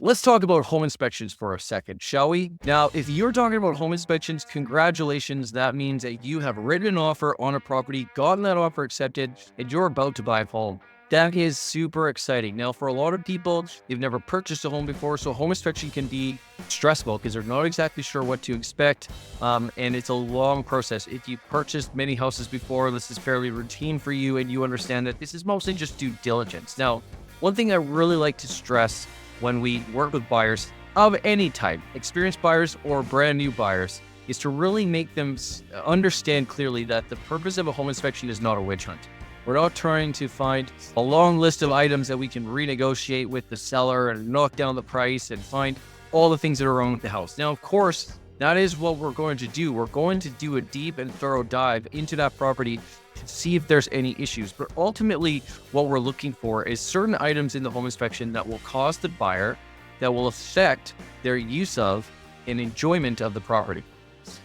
Let's talk about home inspections for a second, shall we? Now, if you're talking about home inspections, congratulations. That means that you have written an offer on a property, gotten that offer accepted, and you're about to buy a home. That is super exciting. Now, for a lot of people, they've never purchased a home before, so home inspection can be stressful because they're not exactly sure what to expect, and it's a long process. If you've purchased many houses before, this is fairly routine for you, and you understand that this is mostly just due diligence. Now, one thing I really like to stress when we work with buyers of any type, experienced buyers or brand new buyers, is to really make them understand clearly that the purpose of a home inspection is not a witch hunt. We're not trying to find a long list of items that we can renegotiate with the seller and knock down the price and find all the things that are wrong with the house. Now, of course, that is what we're going to do. We're going to do a deep and thorough dive into that property to see if there's any issues. But ultimately, what we're looking for is certain items in the home inspection that will cause the buyer, that will affect their use of and enjoyment of the property.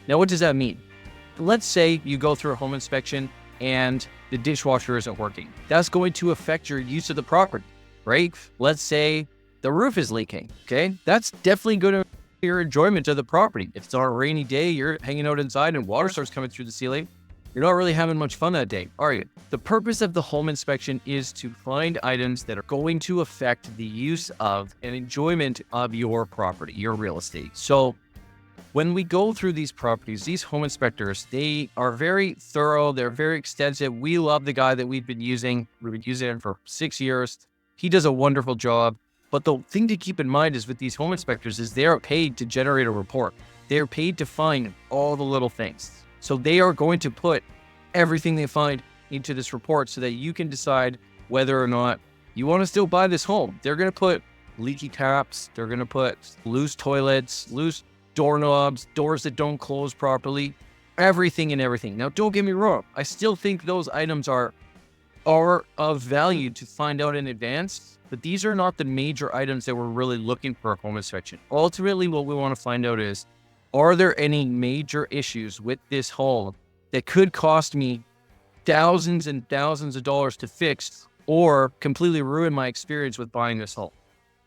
Now, what does that mean? Let's say you go through a home inspection and the dishwasher isn't working. That's going to affect your use of the property, right? Let's say the roof is leaking, okay? That's definitely going to your enjoyment of the property. If it's on a rainy day, you're hanging out inside and water starts coming through the ceiling, you're not really having much fun that day, are you? The purpose of the home inspection is to find items that are going to affect the use of and enjoyment of your property, your real estate. So when we go through these properties, these home inspectors, they are very thorough. They're very extensive. We love the guy that we've been using. We've been using him for 6 years. He does a wonderful job. But the thing to keep in mind is with these home inspectors is they are paid to generate a report. They are paid to find all the little things. So they are going to put everything they find into this report so that you can decide whether or not you want to still buy this home. They're going to put leaky taps. They're going to put loose toilets, loose doorknobs, doors that don't close properly, everything and everything. Now, don't get me wrong. I still think those items are of value to find out in advance, but these are not the major items that we're really looking for a home inspection. Ultimately, what we want to find out is, are there any major issues with this home that could cost me thousands and thousands of dollars to fix or completely ruin my experience with buying this home?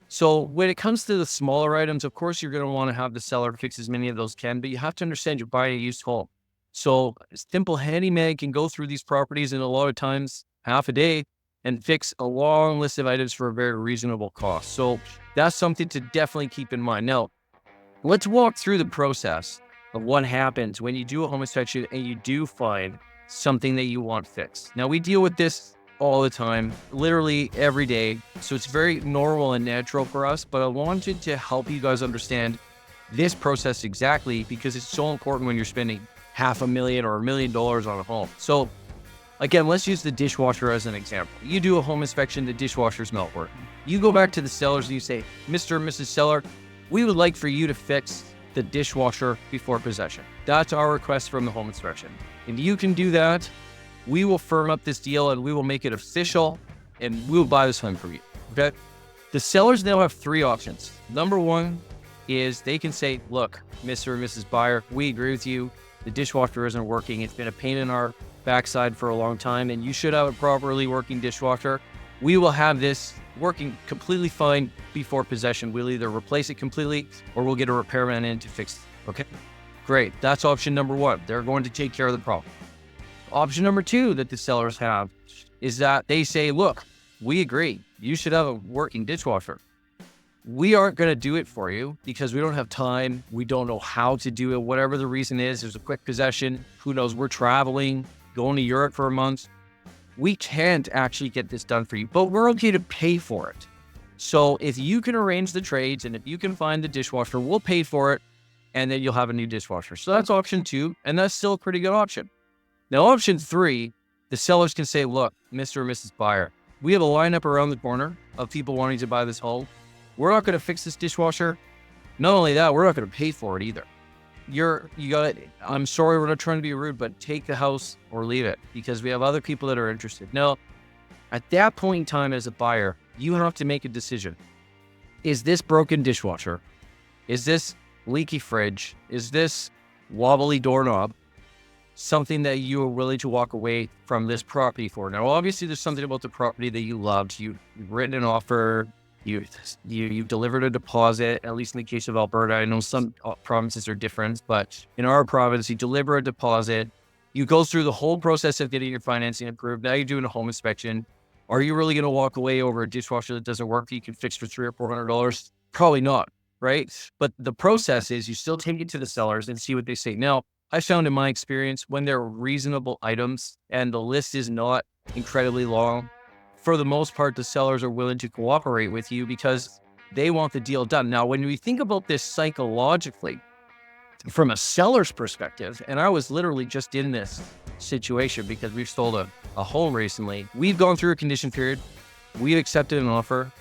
So when it comes to the smaller items, of course, you're going to want to have the seller fix as many of those can, but you have to understand you're buying a used home. So a simple handyman can go through these properties in a lot of times, half a day, and fix a long list of items for a very reasonable cost. So that's something to definitely keep in mind. Now, let's walk through the process of what happens when you do a home inspection and you do find something that you want fixed. Now, we deal with this all the time, literally every day. So it's very normal and natural for us, but I wanted to help you guys understand this process exactly because it's so important when you're spending $500,000 or $1 million on a home. So again, let's use the dishwasher as an example. You do a home inspection, the dishwasher's not working. You go back to the sellers and you say, Mr. and Mrs. Seller, we would like for you to fix the dishwasher before possession. That's our request from the home inspection. If you can do that, we will firm up this deal and we will make it official and we'll buy this home for you. Okay? The sellers now have 3 options. Number 1 is they can say, look, Mr. and Mrs. Buyer, we agree with you. The dishwasher isn't working. It's been a pain in our backside for a long time and you should have a properly working dishwasher. We will have this working completely fine before possession. We'll either replace it completely or we'll get a repairman in to fix it. Okay, great. That's option number 1. They're going to take care of the problem. Option number 2 that the sellers have is that they say, look, we agree. You should have a working dishwasher. We aren't going to do it for you because we don't have time. We don't know how to do it. Whatever the reason is, there's a quick possession. Who knows? We're traveling, going to Europe for a month. We can't actually get this done for you, but we're okay to pay for it. So if you can arrange the trades and if you can find the dishwasher, we'll pay for it and then you'll have a new dishwasher. So that's option 2, and that's still a pretty good option. Now, option 3, the sellers can say, look, Mr. or Mrs. Buyer, we have a lineup around the corner of people wanting to buy this home. We're not going to fix this dishwasher. Not only that, we're not going to pay for it either. I'm sorry, we're not trying to be rude, but take the house or leave it because we have other people that are interested. Now, at that point in time as a buyer, you have to make a decision. Is this broken dishwasher? Is this leaky fridge? Is this wobbly doorknob something that you are willing to walk away from this property for? Now, obviously, there's something about the property that you loved. You've written an offer. You delivered a deposit. At least in the case of Alberta, I know some provinces are different, but in our province, you deliver a deposit. You go through the whole process of getting your financing approved. Now you're doing a home inspection. Are you really going to walk away over a dishwasher that doesn't work that you can fix for $300 or $400? Probably not, right? But the process is you still take it to the sellers and see what they say. Now, I found in my experience when they're reasonable items and the list is not incredibly long, for the most part, the sellers are willing to cooperate with you because they want the deal done. Now, when we think about this psychologically, from a seller's perspective, and I was literally just in this situation because we've sold a home recently. We've gone through a condition period. We've accepted an offer.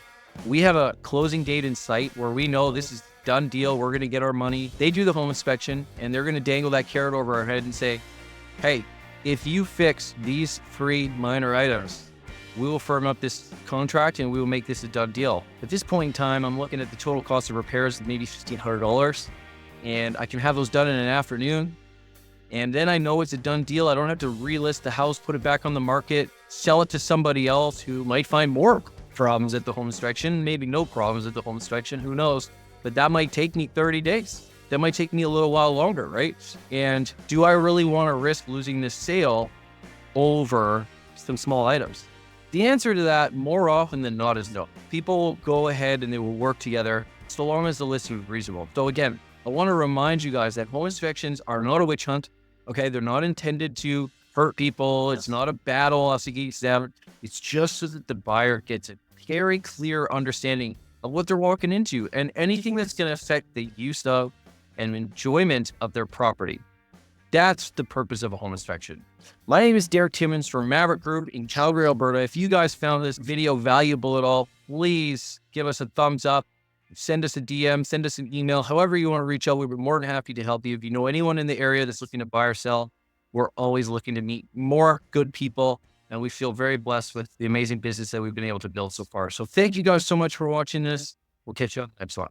We have a closing date in sight where we know this is done deal. We're going to get our money. They do the home inspection and they're going to dangle that carrot over our head and say, hey, if you fix these 3 minor items, we will firm up this contract and we will make this a done deal. At this point in time, I'm looking at the total cost of repairs of maybe $1,500, and I can have those done in an afternoon. And then I know it's a done deal. I don't have to relist the house, put it back on the market, sell it to somebody else who might find more problems at the home inspection, maybe no problems at the home inspection, who knows? But that might take me 30 days. That might take me a little while longer, right? And do I really want to risk losing this sale over some small items? The answer to that more often than not is no. People go ahead and they will work together so long as the listing is reasonable. So again, I want to remind you guys that home inspections are not a witch hunt. Okay, they're not intended to hurt people. It's not a battle us against them. It's just so that the buyer gets a very clear understanding of what they're walking into and anything that's going to affect the use of and enjoyment of their property. That's the purpose of a home inspection. My name is Derek Timmons from Maverick Group in Calgary, Alberta. If you guys found this video valuable at all, please give us a thumbs up, send us a DM, send us an email, however you want to reach out. We'd be more than happy to help you. If you know anyone in the area that's looking to buy or sell, we're always looking to meet more good people, and we feel very blessed with the amazing business that we've been able to build so far. So thank you guys so much for watching this. We'll catch you up next one.